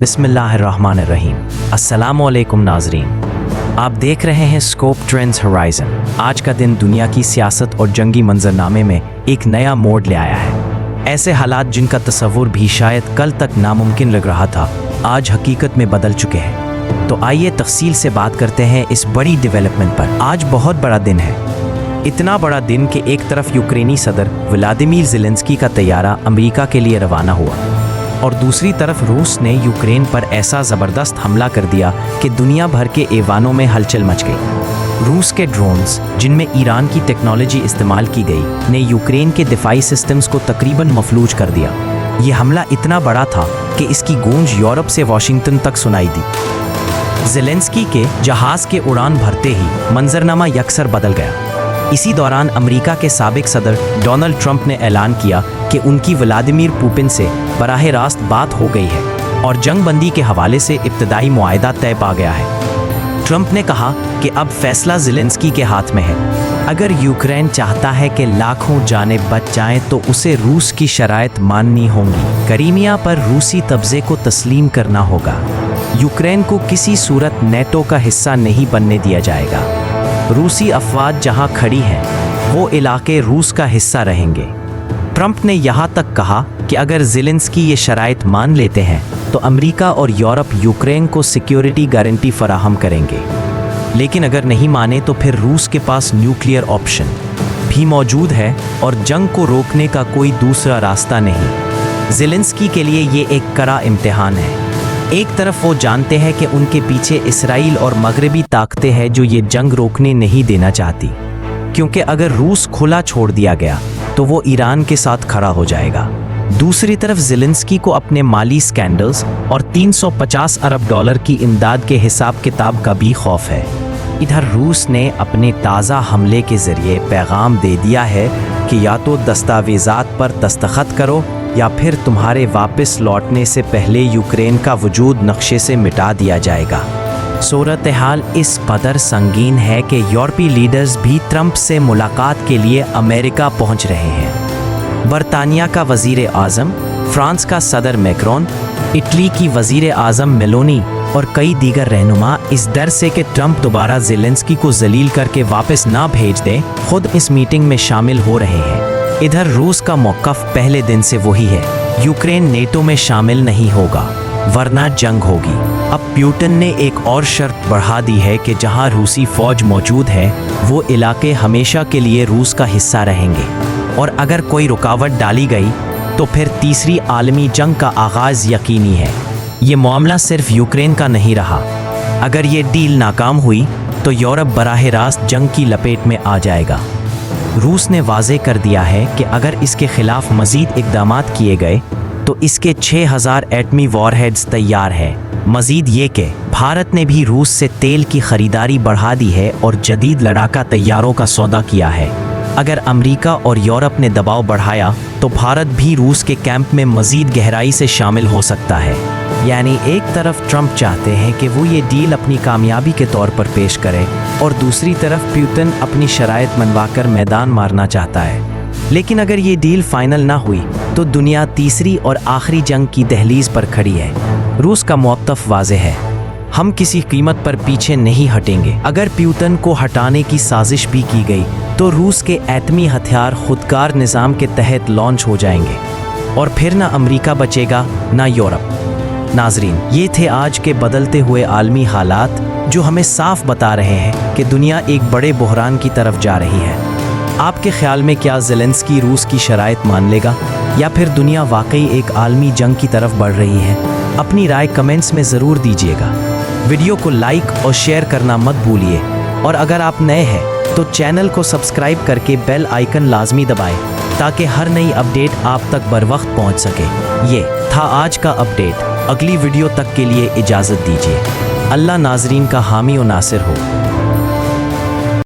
बिस्मिल्लाहिर्रहमानिर्रहीम। अस्सलामुअलैकुम नाजरीन, आप देख रहे हैं स्कोप ट्रेंड्स होराइजन। आज का दिन दुनिया की सियासत और जंगी मंजरनामे में एक नया मोड़ ले आया है। ऐसे हालात जिनका तस्वुर भी शायद कल तक नामुमकिन लग रहा था, आज हकीकत में बदल चुके हैं। तो आइए तफसील से बात करते हैं इस बड़ी डेवलपमेंट पर। आज बहुत बड़ा दिन है, इतना बड़ा दिन कि एक तरफ यूक्रेनी सदर व्लादिमीर ज़ेलेंस्की का तैयारा अमेरिका के लिए रवाना हुआ और दूसरी तरफ रूस ने यूक्रेन पर ऐसा ज़बरदस्त हमला कर दिया कि दुनिया भर के ऐवानों में हलचल मच गई। रूस के ड्रोन्स, जिनमें ईरान की टेक्नोलॉजी इस्तेमाल की गई, ने यूक्रेन के दिफाई सिस्टम्स को तकरीबन मफलूज कर दिया। ये हमला इतना बड़ा था कि इसकी गूंज यूरोप से वाशिंगटन तक सुनाई दी। ज़ेलेंस्की के जहाज़ के उड़ान भरते ही मंजरनामा यकसर बदल गया। इसी दौरान अमेरिका के साबिक सदर डोनाल्ड ट्रंप ने ऐलान किया कि उनकी व्लादिमीर पुतिन से बराह रास्त बात हो गई है और जंगबंदी के हवाले से इब्तदाई मुआहदा तय पा गया है। ट्रंप ने कहा कि अब फैसला ज़ेलेंस्की के हाथ में है। अगर यूक्रेन चाहता है कि लाखों जानें बच जाएं तो उसे रूस की शराइत माननी होंगी। क्रीमिया पर रूसी कब्जे को तस्लीम करना होगा। यूक्रेन को किसी सूरत नेटो का हिस्सा नहीं बनने दिया जाएगा। रूसी अफवाज जहां खड़ी हैं, वो इलाके रूस का हिस्सा रहेंगे। ट्रंप ने यहां तक कहा कि अगर ज़ेलेंस्की ये शराइत मान लेते हैं तो अमेरिका और यूरोप यूक्रेन को सिक्योरिटी गारंटी फराहम करेंगे, लेकिन अगर नहीं माने तो फिर रूस के पास न्यूक्लियर ऑप्शन भी मौजूद है और जंग को रोकने का कोई दूसरा रास्ता नहीं। ज़ेलेंस्की के लिए ये एक कड़ा इम्तिहान है। एक तरफ वो जानते हैं कि उनके पीछे इसराइल और मगरबी ताकतें हैं जो ये जंग रोकने नहीं देना चाहती, क्योंकि अगर रूस खुला छोड़ दिया गया तो वो ईरान के साथ खड़ा हो जाएगा। दूसरी तरफ ज़ेलेंस्की को अपने माली स्कैंडल्स और 350 अरब डॉलर की इमदाद के हिसाब किताब का भी खौफ है। इधर रूस ने अपने ताज़ा हमले के ज़रिए पैगाम दे दिया है कि या तो दस्तावेज़ात पर दस्तखत करो या फिर तुम्हारे वापस लौटने से पहले यूक्रेन का वजूद नक्शे से मिटा दिया जाएगा। सूरत हाल इस कदर संगीन है कि यूरोपीय लीडर्स भी ट्रंप से मुलाकात के लिए अमेरिका पहुंच रहे हैं। बरतानिया का वज़ीर आज़म, फ्रांस का सदर मैक्रोन, इटली की वज़ीर आज़म मेलोनी और कई दीगर रहनुमा इस डर से कि ट्रंप दोबारा ज़ेलेंस्की को जलील करके वापस ना भेज दें, खुद इस मीटिंग में शामिल हो रहे हैं। इधर रूस का मौक़िफ़ पहले दिन से वही है, यूक्रेन नेटो में शामिल नहीं होगा वरना जंग होगी। अब पुतिन ने एक और शर्त बढ़ा दी है कि जहां रूसी फौज मौजूद है वो इलाके हमेशा के लिए रूस का हिस्सा रहेंगे, और अगर कोई रुकावट डाली गई तो फिर तीसरी आलमी जंग का आगाज़ यकीनी है। ये मामला सिर्फ यूक्रेन का नहीं रहा। अगर ये डील नाकाम हुई तो यूरोप बराह रास्त जंग की लपेट में आ जाएगा। रूस ने वाज़े कर दिया है कि अगर इसके खिलाफ मज़ीद इक़दामात किए गए तो इसके 6000 एटमी वॉरहेड्स तैयार है। मज़ीद ये कि भारत ने भी रूस से तेल की ख़रीदारी बढ़ा दी है और जदीद लड़ाका तैयारों का सौदा किया है। अगर अमेरिका और यूरोप ने दबाव बढ़ाया तो भारत भी रूस के कैंप में मज़ीद गहराई से शामिल हो सकता है। यानी एक तरफ ट्रंप चाहते हैं कि वो ये डील अपनी कामयाबी के तौर पर पेश करे और दूसरी तरफ पुतिन अपनी शराइत मनवाकर मैदान मारना चाहता है। लेकिन अगर ये डील फाइनल ना हुई तो दुनिया तीसरी और आखिरी जंग की दहलीज पर खड़ी है। रूस का मौक़िफ़ वाज़ेह है, हम किसी कीमत पर पीछे नहीं हटेंगे। अगर पुतिन को हटाने की साजिश भी की गई तो रूस के एटमी हथियार खुदकार निज़ाम के तहत लॉन्च हो जाएंगे और फिर ना अमेरिका बचेगा ना यूरोप। नाजरीन, ये थे आज के बदलते हुए आलमी हालात जो हमें साफ बता रहे हैं कि दुनिया एक बड़े बहरान की तरफ जा रही है। आपके ख्याल में क्या ज़ेलेंस्की रूस की शराइत मान लेगा या फिर दुनिया वाकई एक आलमी जंग की तरफ बढ़ रही है? अपनी राय कमेंट्स में ज़रूर दीजिएगा। वीडियो को लाइक और शेयर करना मत भूलिए, और अगर आप नए हैं तो चैनल को सब्सक्राइब करके बेल आइकन लाजमी दबाएं ताकि हर नई अपडेट आप तक बर वक्त पहुँच सके। ये था आज का अपडेट। अगली वीडियो तक के लिए इजाज़त दीजिए। अल्लाह नाजरीन का हामी और नासिर हो।